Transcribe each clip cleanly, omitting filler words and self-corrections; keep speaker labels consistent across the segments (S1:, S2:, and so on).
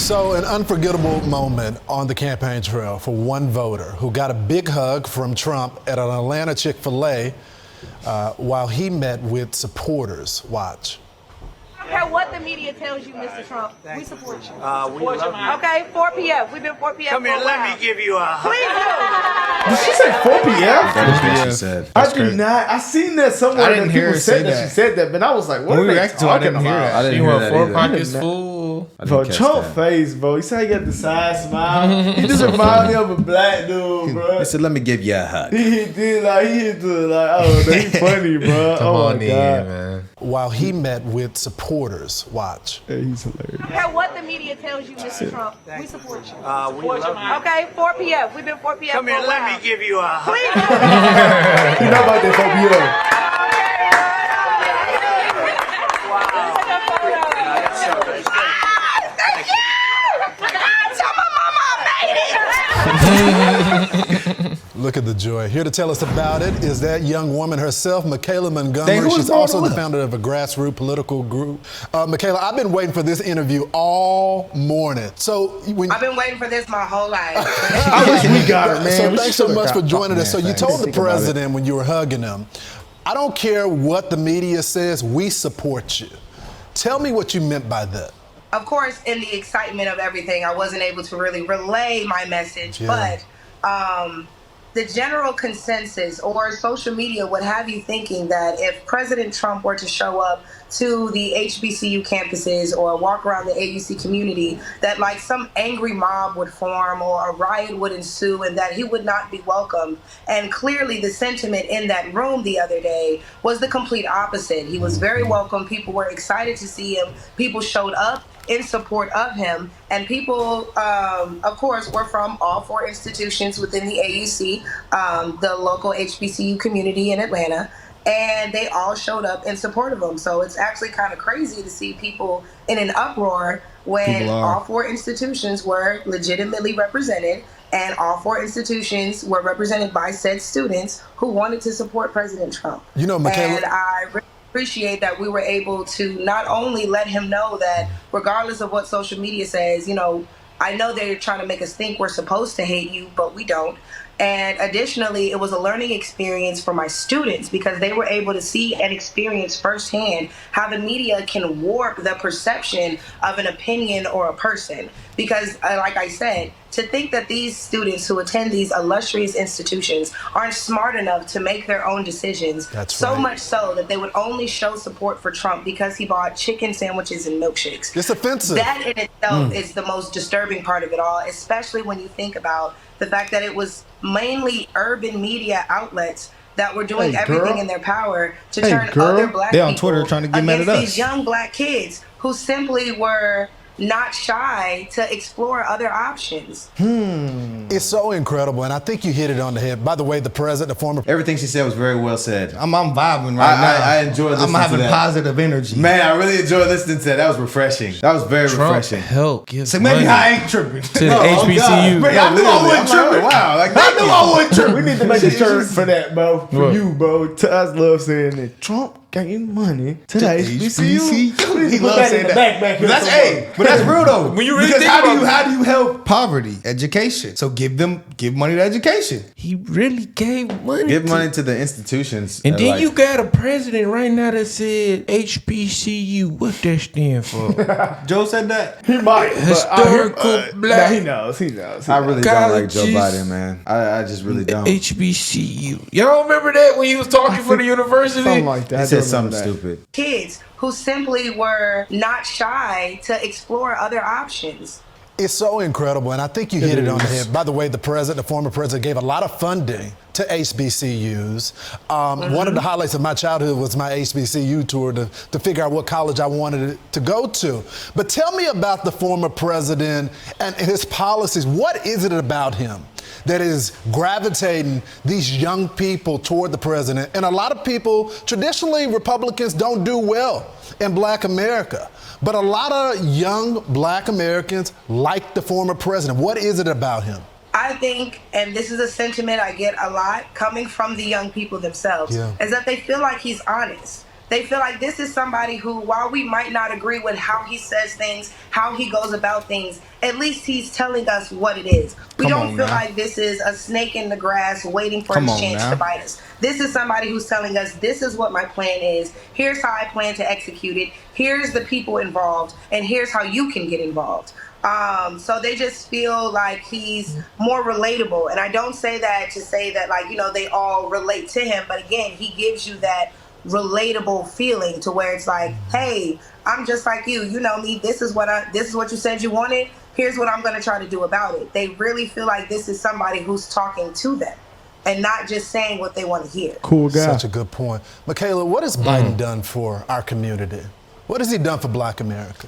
S1: So an unforgettable moment on the campaign trail for one voter who got a big hug from Trump at an Atlanta Chick-Fil-A while he met with supporters. Watch.
S2: I don't care what the media tells you, Mr. Trump. We support you.
S3: We love you.
S2: Okay, 4 p.m. We've been 4 p.m.
S3: Come here, let me give you a hug.
S2: Please do.
S4: Did she say 4 p.m.?
S5: That's what she said.
S4: I did not. I seen that somewhere.
S5: I didn't
S4: that
S5: hear
S4: people
S5: her
S4: said
S5: say
S4: that.
S5: that.
S4: She said that, but I was like, what
S5: When
S4: are
S5: we
S4: they
S5: reacted to it, I
S4: talking
S5: didn't hear
S4: about?
S5: that. I didn't
S6: She
S5: hear
S6: want
S5: that
S6: 4
S5: either.
S6: pockets full.
S4: Bro, Trump face, bro. You see how he got the side smile? He just remind me of a black dude, bro.
S5: He said, let me give you a hug.
S4: He hit the like, oh, he funny, bro.
S6: Come
S4: oh
S6: on
S4: my
S6: in,
S4: god,
S6: man.
S1: While he met with supporters. Watch.
S4: yeah, he's hilarious.
S2: I don't care what the media tells you, Mr. Trump. We support you.
S3: We love you.
S2: Okay, 4 p.m. We've been 4 p.m.
S3: Come here, let me give you a hug.
S2: Please do.
S4: You know about that 4 p.m.
S1: Look at the joy. Here to tell us about it is that young woman herself, Michaela Montgomery. She's also the founder of a grassroots political group. Michaela, I've been waiting for this interview all morning. So
S7: I've been waiting for this my whole life.
S4: I wish we got her, man.
S1: So
S4: We
S1: thanks so
S4: should've
S1: much
S4: got-
S1: for joining
S4: oh,
S1: us. So
S4: man,
S1: you
S4: thanks.
S1: told the
S4: Think about it.
S1: president when you were hugging him, I don't care what the media says, we support you. Tell me what you meant by that.
S7: Of course, in the excitement of everything, I wasn't able to really relay my message, but the general consensus or social media would have you thinking that if President Trump were to show up to the HBCU campuses or walk around the AUC community, that like some angry mob would form or a riot would ensue and that he would not be welcomed. And clearly the sentiment in that room the other day was the complete opposite. He was very welcome. People were excited to see him. People showed up in support of him, and people, of course, were from all 4 institutions within the AUC, the local HBCU community in Atlanta, and they all showed up in support of him. So it's actually kind of crazy to see people in an uproar when all 4 institutions were legitimately represented, and all 4 institutions were represented by said students who wanted to support President Trump.
S1: You know, Michaela,
S7: And I really appreciate that we were able to not only let him know that regardless of what social media says, you know, I know they're trying to make us think we're supposed to hate you, but we don't. And additionally, it was a learning experience for my students because they were able to see and experience firsthand how the media can warp the perception of an opinion or a person. Because like I said, to think that these students who attend these illustrious institutions aren't smart enough to make their own decisions, so much so that they would only show support for Trump because he bought chicken sandwiches and milkshakes.
S1: It's offensive.
S7: That in itself is the most disturbing part of it all, especially when you think about the fact that it was mainly urban media outlets that were doing everything in their power to turn other black
S5: They on
S7: people
S5: Twitter trying to get mad
S7: against
S5: at us.
S7: these young black kids who simply were not shy to explore other options.
S1: It's so incredible, and I think you hit it on the head. By the way, the president, the former
S5: Everything she said was very well said.
S6: I'm vibing right now.
S5: I enjoy listening
S6: I'm having
S5: to that.
S6: positive energy.
S5: Man, I really enjoyed listening to that. That was refreshing. That was very
S6: Trump
S5: refreshing.
S6: help give
S4: So maybe
S6: money
S4: I ain't tripping.
S6: to the HBCU.
S4: Man, I knew I wasn't tripping.
S5: Wow, like
S4: I knew I wasn't tripping. We need to make a shirt for that, bro. For you, bro. Taz love saying that Trump gave money to the HBCU.
S5: He loves saying that.
S4: Back
S5: But that's real though.
S6: When you really
S5: because
S6: think
S5: how do you help poverty, education? So give money to education.
S6: He really gave money.
S5: Give money to the institutions.
S6: And then you got a president right now that said HBCU. What that stand for?
S5: Joe said that.
S4: He might.
S6: Historical black.
S4: He knows.
S5: I really don't like Joe
S6: colleges.
S5: Biden, man. I just really don't.
S6: HBCU. Y'all remember that when he was talking for the university?
S4: Something like that.
S5: He said something stupid.
S7: Kids who simply were not shy to explore other options.
S1: It's so incredible, and I think you hit it on the head. By the way, the former president, gave a lot of funding to HBCUs. One of the highlights of my childhood was my HBCU tour to figure out what college I wanted to go to. But tell me about the former president and his policies. What is it about him that is gravitating these young people toward the president? And a lot of people, traditionally, Republicans don't do well in Black America. But a lot of young Black Americans like the former president. What is it about him?
S7: I think, and this is a sentiment I get a lot coming from the young people themselves, is that they feel like he's honest. They feel like this is somebody who, while we might not agree with how he says things, how he goes about things, at least he's telling us what it is. We don't feel like this is a snake in the grass waiting for his chance to bite us. This is somebody who's telling us, this is what my plan is. Here's how I plan to execute it. Here's the people involved. And here's how you can get involved. So they just feel like he's more relatable. And I don't say that to say that, like, you know, they all relate to him. But again, he gives you that relatable feeling to where it's like, hey, I'm just like you. You know me. This is what you said you wanted. Here's what I'm going to try to do about it. They really feel like this is somebody who's talking to them and not just saying what they want to hear.
S4: Cool guy.
S1: Such a good point. Michaela, what has Biden done for our community? What has he done for Black America?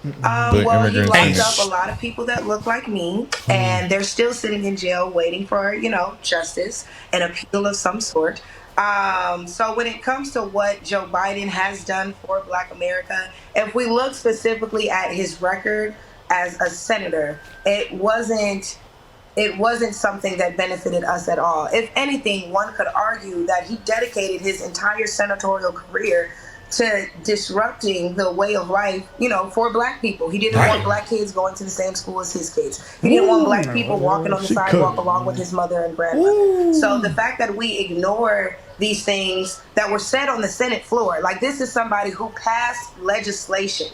S7: Well, he locked up a lot of people that look like me, and they're still sitting in jail waiting for, you know, justice, an appeal of some sort. So when it comes to what Joe Biden has done for Black America, if we look specifically at his record as a senator, it wasn't something that benefited us at all. If anything, one could argue that he dedicated his entire senatorial career to disrupting the way of life, you know, for Black people. He didn't want Black kids going to the same school as his kids. He didn't want Black people walking on the sidewalk along with his mother and grandmother. So the fact that we ignore these things that were said on the Senate floor, like, this is somebody who passed legislation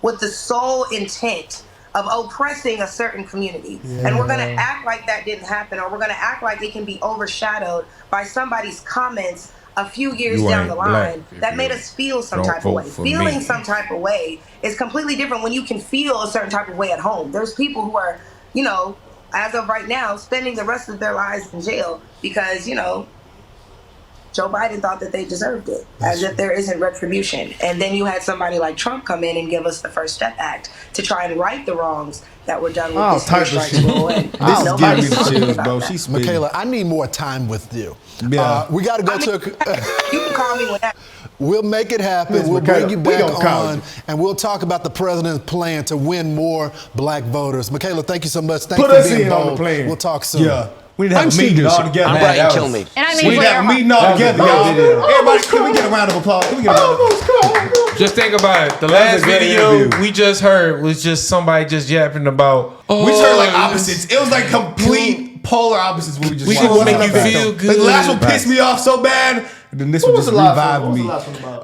S7: with the sole intent of oppressing a certain community. And we're going to act like that didn't happen, or we're going to act like it can be overshadowed by somebody's comments a few years down the line that made us feel some type of way. Feeling some type of way is completely different when you can feel a certain type of way at home. There's people who are, you know, as of right now, spending the rest of their lives in jail because, you know, Joe Biden thought that they deserved it, as if there isn't retribution. And then you had somebody like Trump come in and give us the First Step Act to try and right the wrongs that were done with this three strikes rule. And
S5: This is giving me the
S7: talking
S5: chills,
S7: about
S5: bro.
S7: that.
S5: She's
S1: Michaela, I need more time with you.
S5: Yeah.
S1: We got to go
S7: You can call me whenever.
S1: We'll make it happen.
S4: Miss
S1: We'll
S4: Michaela,
S1: bring you
S4: we
S1: back
S4: gonna call
S1: on,
S4: you.
S1: and we'll talk about the president's plan to win more Black voters. Michaela, thank you so much. Thanks
S4: Put
S1: for
S4: us
S1: being
S4: in on the
S1: bold.
S4: plan.
S1: We'll talk soon.
S5: Yeah. We need to have a meeting all together.
S3: I'm Brian Kilmeade.
S2: And I
S5: We
S2: mean,
S5: need to have a meeting all together, y'all. Everybody, can we get a round of applause? Can we get a round of applause?
S6: Just think about it. The
S4: was
S6: last
S4: a great
S6: video
S4: interview.
S6: we just heard was just somebody just yapping about.
S5: We turned like opposites. It was like complete polar opposites. What we just
S6: We
S5: watched.
S6: gonna make you feel
S5: Like,
S6: good.
S5: the last one pissed me off so bad. And then this one just revived me.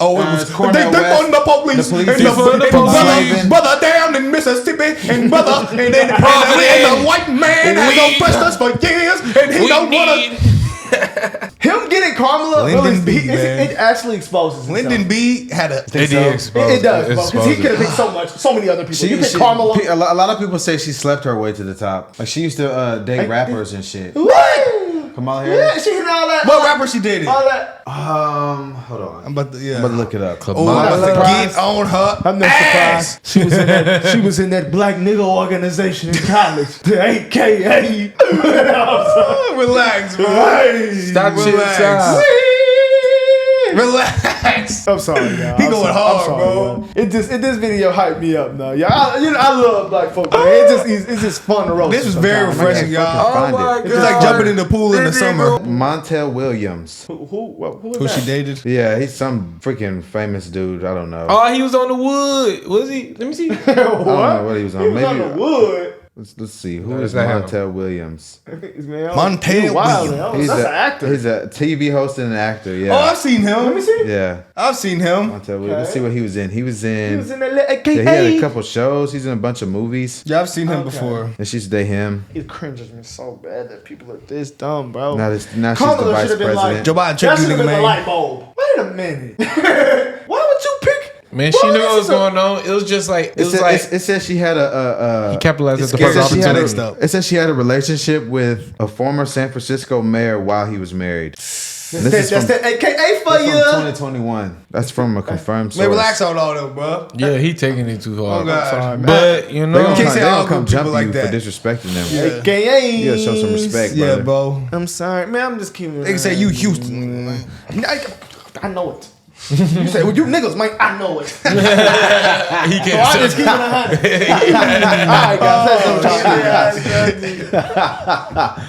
S5: Oh, it was
S8: Cornell
S5: they
S8: West,
S5: on the police,
S8: the police
S5: and
S6: defund the police.
S5: brother down in Mississippi, and brother, and then and the white man has oppressed us for years, and he don't want to.
S4: Him getting Kamala,
S5: Lyndon B, man.
S4: it actually exposes himself.
S5: Lyndon B had a.
S6: It did expose
S4: It does, bro, because he
S6: expose
S4: could have
S6: it.
S4: picked so many other people. You pick Kamala.
S8: A lot of people say she slept her way to the top. Like, she used to date rappers and shit.
S4: What?
S8: Kamala
S4: Yeah,
S8: Harris?
S4: she hit all that.
S5: What rapper she dated?
S4: All that.
S8: Hold on.
S5: I'm about to
S8: look it up.
S5: Oh, I'm about to
S4: surprised.
S5: get on her.
S4: I'm not
S5: ass.
S4: surprised. She was in that black nigga organization in college, the AKA.
S5: Relax, bro.
S6: Stop shit
S5: Relax.
S6: aside.
S5: Relax.
S4: I'm sorry, y'all.
S5: He
S4: I'm
S5: going
S4: sorry,
S5: hard,
S4: I'm sorry,
S5: bro.
S4: y'all. This video hyped me up now. Yeah, I love black folk, man. It's just fun to roast.
S5: This was very
S4: sometimes.
S5: refreshing, y'all.
S8: Find it.
S5: It's like jumping in the pool in the summer.
S8: Montel Williams.
S4: Who
S5: Who she dated?
S8: Yeah, he's some freaking famous dude. I don't know.
S6: Oh, he was on the wood. Was he? Let me see.
S8: I don't know what he was on.
S4: He was
S8: Maybe
S4: on the wood.
S8: let's see. Who
S6: No,
S8: is
S6: it's not him.
S8: Montel Williams?
S4: Man,
S5: Montel
S4: Williams.
S5: Williams.
S4: That's an actor.
S8: He's a TV host and an actor.
S5: Oh,
S8: Yeah.
S5: I've seen him.
S4: Let me see.
S8: Yeah.
S5: I've seen him.
S8: Montel Williams. Let's see what he was in. He was in.
S4: He was in that little AKA.
S8: Yeah, he had a couple shows. He's in a bunch of movies.
S5: Yeah, I've seen him
S4: Okay.
S5: before.
S8: And she's date him.
S4: It cringes me so bad that people are this dumb, bro.
S8: Now she's the
S4: Kamala
S8: vice
S4: should have been
S8: president.
S4: like,
S5: Joe Biden
S4: that
S5: tricked
S4: should
S5: you,
S4: have been
S5: nigga,
S4: the
S5: man.
S4: light bulb. Wait a minute. Why would you pick?
S6: Man, she knew what was going on. It was just like
S8: It says she had
S6: he capitalized at the
S5: It
S6: first
S5: says she had
S6: opportunity.
S8: It says she had a relationship with a former San Francisco mayor while he was married.
S4: That's that AKA for
S8: That's
S4: you.
S8: from 2021. That's from a confirmed source.
S5: Man, relax on all that, bro.
S6: Yeah, he taking it too hard.
S5: Oh, God.
S4: Sorry, man.
S6: But you
S8: They
S6: know,
S8: gonna
S5: Can't
S8: come,
S5: say
S8: they
S5: all
S8: gonna come
S5: good people
S8: jump
S5: like
S8: you
S5: that.
S8: for disrespecting them.
S4: AKA.
S8: You gotta show some respect,
S5: Yeah,
S8: brother.
S5: bro.
S4: I'm sorry, man. I'm just keeping.
S5: They can say you Houston.
S4: I know it. You say, well, you niggas, man. I know it. So
S6: he
S4: I
S6: can't.
S4: just keep it 100. All right, guys. That's what I'm talking about.